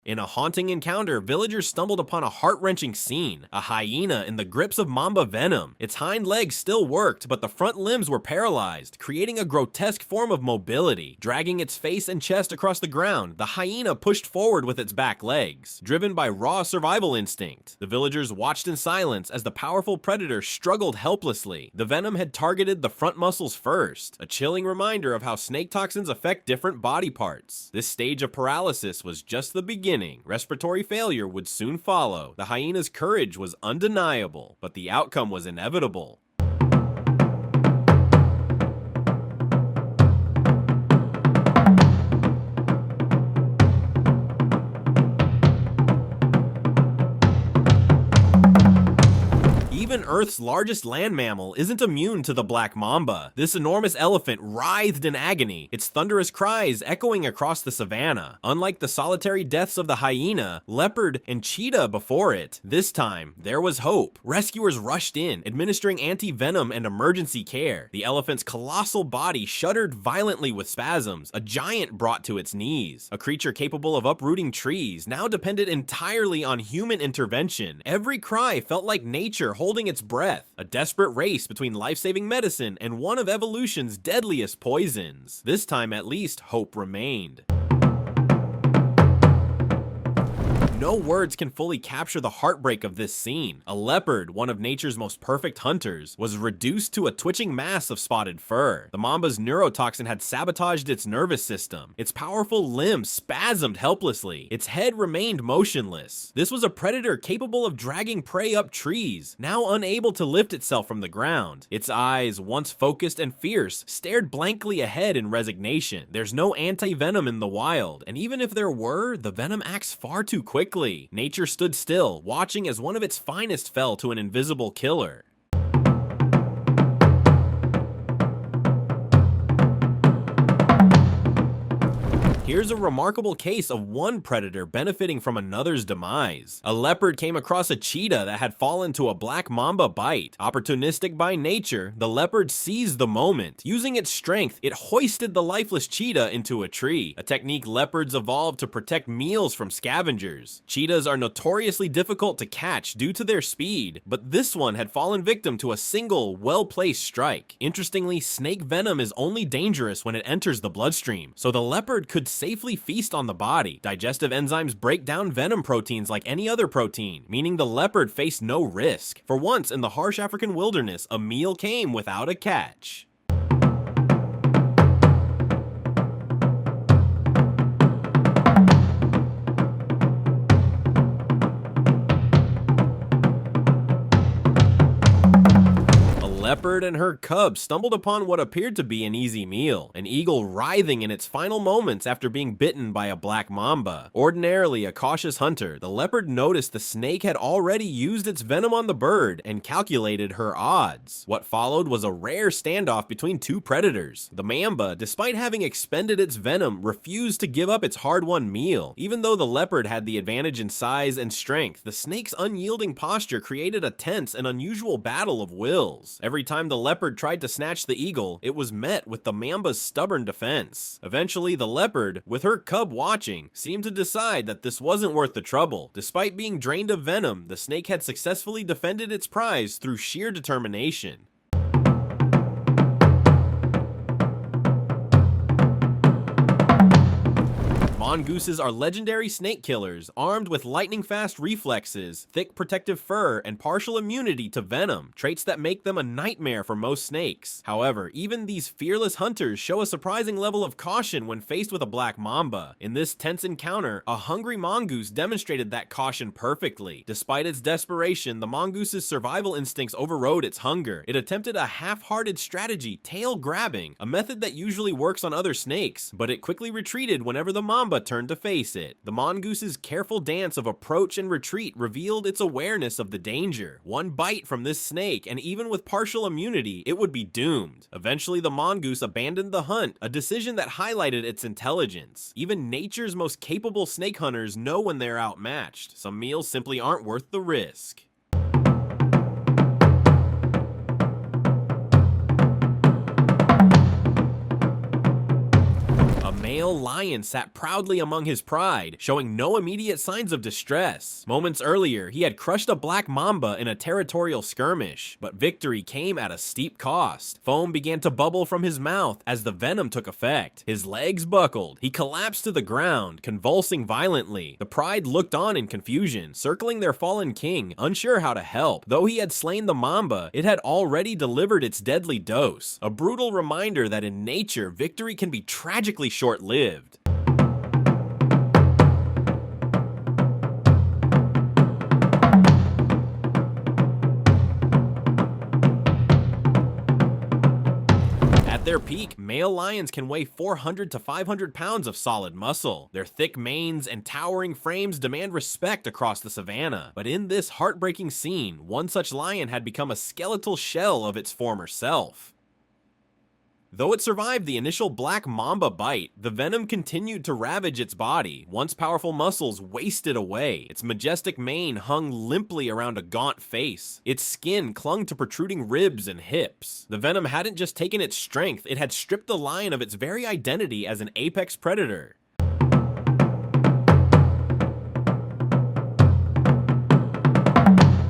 In a haunting encounter, villagers stumbled upon a heart-wrenching scene, a hyena in the grips of Mamba venom. Its hind legs still worked, but the front limbs were paralyzed, creating a grotesque form of mobility. Dragging its face and chest across the ground, the hyena pushed forward with its back legs, driven by raw survival instinct. The villagers watched in silence as the powerful predator struggled helplessly. The venom had targeted the front muscles first, a chilling reminder of how snake toxins affect different body parts. This stage of paralysis was just the beginning. Respiratory failure would soon follow. The hyena's courage was undeniable, but the outcome was inevitable. Even Earth's largest land mammal isn't immune to the black mamba. This enormous elephant writhed in agony, its thunderous cries echoing across the savanna. Unlike the solitary deaths of the hyena, leopard, and cheetah before it, this time there was hope. Rescuers rushed in, administering anti-venom and emergency care. The elephant's colossal body shuddered violently with spasms, a giant brought to its knees. A creature capable of uprooting trees now depended entirely on human intervention. Every cry felt like nature holding its breath, a desperate race between life-saving medicine and one of evolution's deadliest poisons. This time, at least, hope remained. No words can fully capture the heartbreak of this scene. A leopard, one of nature's most perfect hunters, was reduced to a twitching mass of spotted fur. The mamba's neurotoxin had sabotaged its nervous system. Its powerful limbs spasmed helplessly. Its head remained motionless. This was a predator capable of dragging prey up trees, now unable to lift itself from the ground. Its eyes, once focused and fierce, stared blankly ahead in resignation. There's no anti-venom in the wild, and even if there were, the venom acts far too quickly. Nature stood still, watching as one of its finest fell to an invisible killer. Here's a remarkable case of one predator benefiting from another's demise. A leopard came across a cheetah that had fallen to a black mamba bite. Opportunistic by nature, the leopard seized the moment. Using its strength, it hoisted the lifeless cheetah into a tree, a technique leopards evolved to protect meals from scavengers. Cheetahs are notoriously difficult to catch due to their speed, but this one had fallen victim to a single, well-placed strike. Interestingly, snake venom is only dangerous when it enters the bloodstream, so the leopard could safely feast on the body. Digestive enzymes break down venom proteins like any other protein, meaning the leopard faced no risk. For once in the harsh African wilderness, a meal came without a catch. Leopard and her cub stumbled upon what appeared to be an easy meal, an eagle writhing in its final moments after being bitten by a black mamba. Ordinarily a cautious hunter, the leopard noticed the snake had already used its venom on the bird and calculated her odds. What followed was a rare standoff between two predators. The mamba, despite having expended its venom, refused to give up its hard-won meal. Even though the leopard had the advantage in size and strength, the snake's unyielding posture created a tense and unusual battle of wills. Every time the leopard tried to snatch the eagle, it was met with the mamba's stubborn defense. Eventually, the leopard, with her cub watching, seemed to decide that this wasn't worth the trouble. Despite being drained of venom, the snake had successfully defended its prize through sheer determination. Mongooses are legendary snake killers, armed with lightning-fast reflexes, thick protective fur, and partial immunity to venom, traits that make them a nightmare for most snakes. However, even these fearless hunters show a surprising level of caution when faced with a black mamba. In this tense encounter, a hungry mongoose demonstrated that caution perfectly. Despite its desperation, the mongoose's survival instincts overrode its hunger. It attempted a half-hearted strategy, tail grabbing, a method that usually works on other snakes, but it quickly retreated whenever the mamba turned to face it. The mongoose's careful dance of approach and retreat revealed its awareness of the danger. One bite from this snake, and even with partial immunity, it would be doomed. Eventually, the mongoose abandoned the hunt, a decision that highlighted its intelligence. Even nature's most capable snake hunters know when they're outmatched. Some meals simply aren't worth the risk. male lion sat proudly among his pride, showing no immediate signs of distress. Moments earlier, he had crushed a black mamba in a territorial skirmish, but victory came at a steep cost. Foam began to bubble from his mouth as the venom took effect. His legs buckled. He collapsed to the ground, convulsing violently. The pride looked on in confusion, circling their fallen king, unsure how to help. Though he had slain the mamba, it had already delivered its deadly dose. A brutal reminder that in nature, victory can be tragically short-lived. At their peak, male lions can weigh 400 to 500 pounds of solid muscle. Their thick manes and towering frames demand respect across the savannah. But in this heartbreaking scene, one such lion had become a skeletal shell of its former self. Though it survived the initial black mamba bite, the venom continued to ravage its body. Once powerful muscles wasted away, its majestic mane hung limply around a gaunt face. Its skin clung to protruding ribs and hips. The venom hadn't just taken its strength, it had stripped the lion of its very identity as an apex predator.